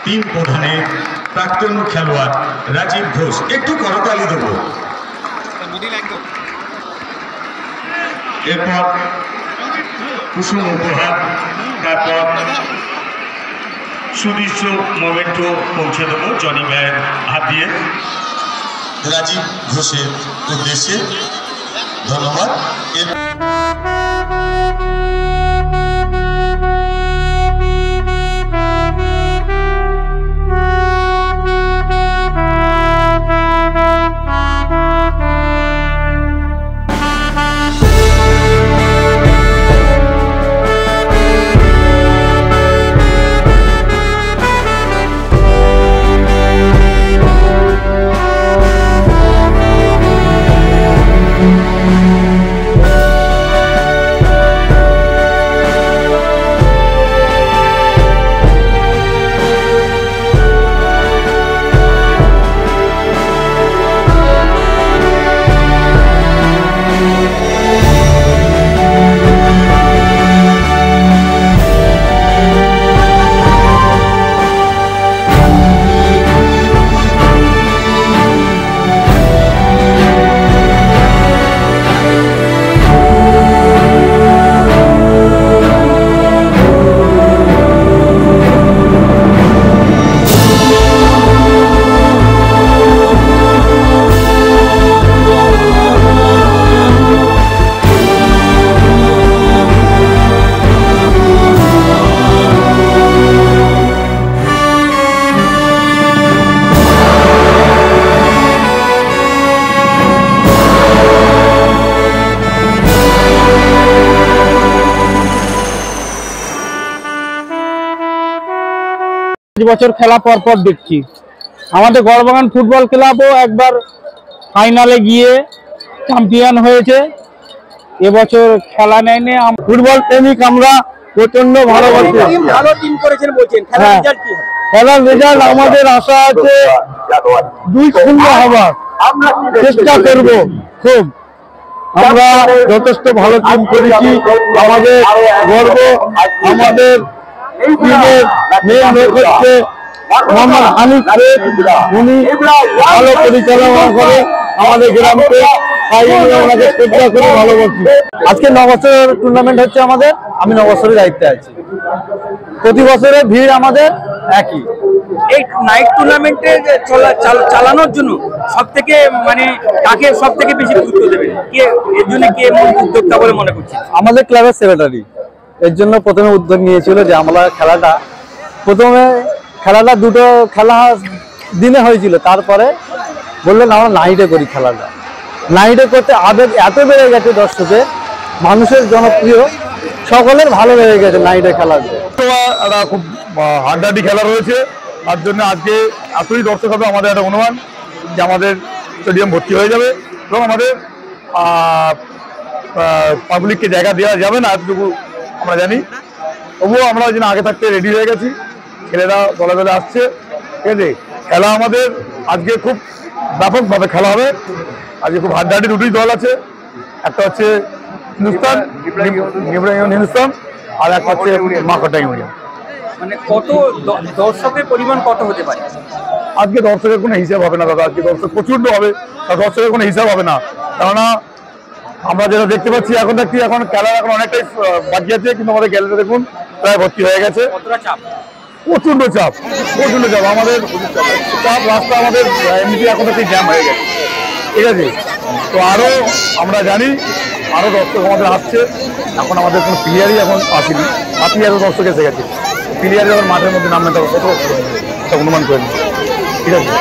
Team প্রধানের প্রাক্তন খেলোয়াড় রাজীব ঘোষ। একটু করতালি দেব। এরপর কুসুম উপহার, তারপর সুদৃশ্য মোমেন্টো পৌঁছে দেবো জনি ভাইয়ের হাত দিয়ে রাজীব ঘোষের উদ্দেশ্যে। ধন্যবাদ। বছর খেলা পরপর দেখছি। আমাদের গড়বাগান ফুটবল ক্লাবও একবার ফাইনালে গিয়ে চ্যাম্পিয়ন হয়েছে, এবছর খেলা নেয়নি। ফুটবল প্রেমিক আমরা প্রচন্ড ভালোবাসি। ভালো টিম করেছেন বলছেন, খেলার রেজাল্ট আমাদের আশা আছে 2-0 হবার, চেষ্টা করব খুব। আমরা যথেষ্ট ভালো টিম করেছি, আমাদের গর্ব। আমাদের টিমের মেন লোক হচ্ছে মোহাম্মদ হানিফ, উনি ভালো পরিচালনা করে আমাদের গ্রামকে, তাই ওনাকে শ্রদ্ধা করে ভালোবাসি। আজকে 9 বছরের টুর্নামেন্ট হচ্ছে আমাদের, আমি 9 বছরের দায়িত্বে আছি। প্রতি বছরের ভিড় আমাদের একই। এই নাইট টুর্নামেন্টে চালানোর জন্য সব থেকে কাকে সব থেকে বেশি গুরুত্ব দেবেন, কে এর জন্য কে মূল উদ্যোক্তা বলে মনে করছেন? আমাদের ক্লাবের সেক্রেটারি এর জন্য প্রথমে উদ্যোগ নিয়েছিল যে আমরা খেলাটা দুটো খেলা দিনে হয়েছিল, তারপরে বললেন আমরা নাইটে করি খেলাটা। নাইটে করতে আবেগ এত বেড়ে গেছে, দর্শকের মানুষের জনপ্রিয়, সকলের ভালো লেগে গেছে নাইটে খেলাতে। একটা খুব হাড্ডাহাড্ডি খেলা রয়েছে, তার জন্য আজকে এতই দর্শক হবে আমাদের একটা অনুমান যে আমাদের স্টেডিয়াম ভর্তি হয়ে যাবে এবং আমাদের পাবলিককে জায়গা দেওয়া যাবে না এতটুকু আমরা জানি। তবুও আমরা ওই জন্য আগে থাকতে রেডি হয়ে গেছি, ছেলেরা দলে দলে আসছে। ঠিক আছে, খেলা আমাদের আজকে খুব ব্যাপকভাবে খেলা হবে। আজকে খুব হাড্ডাহাড্ডি দুটোই দল আছে, একটা হচ্ছে হিন্দুস্তান হিন্দুস্তান আর একটা হচ্ছে মাকড়টা ইউনিয়ন। কত দর্শকের পরিমাণ কত হতে পারে? আজকে দর্শকের কোনো হিসাব হবে না দাদা, আজকে দর্শক প্রচন্ড হবে, দর্শকের কোনো হিসাব হবে না। কেননা আমরা যেটা দেখতে পাচ্ছি এখন খেলা এখন অনেকটাই বাকি আছে, কিন্তু আমাদের গ্যালারিতে দেখুন প্রায় ভর্তি হয়ে গেছে। প্রচন্ড চাপ আমাদের চাপ, রাস্তা আমাদের এমনিতে এখন একটি জ্যাম হয়ে গেছে। ঠিক আছে, তো আরও আমরা জানি আরও দর্শক আমাদের আসছে। এখন আমাদের কোনো প্লেয়ারই এখন আসেনি, আপনি আরও দর্শক এসে গেছে। প্লেয়ার যখন মাঠের মধ্যে নামবেন তখন কত অনুমান করে নিন। ঠিক আছে।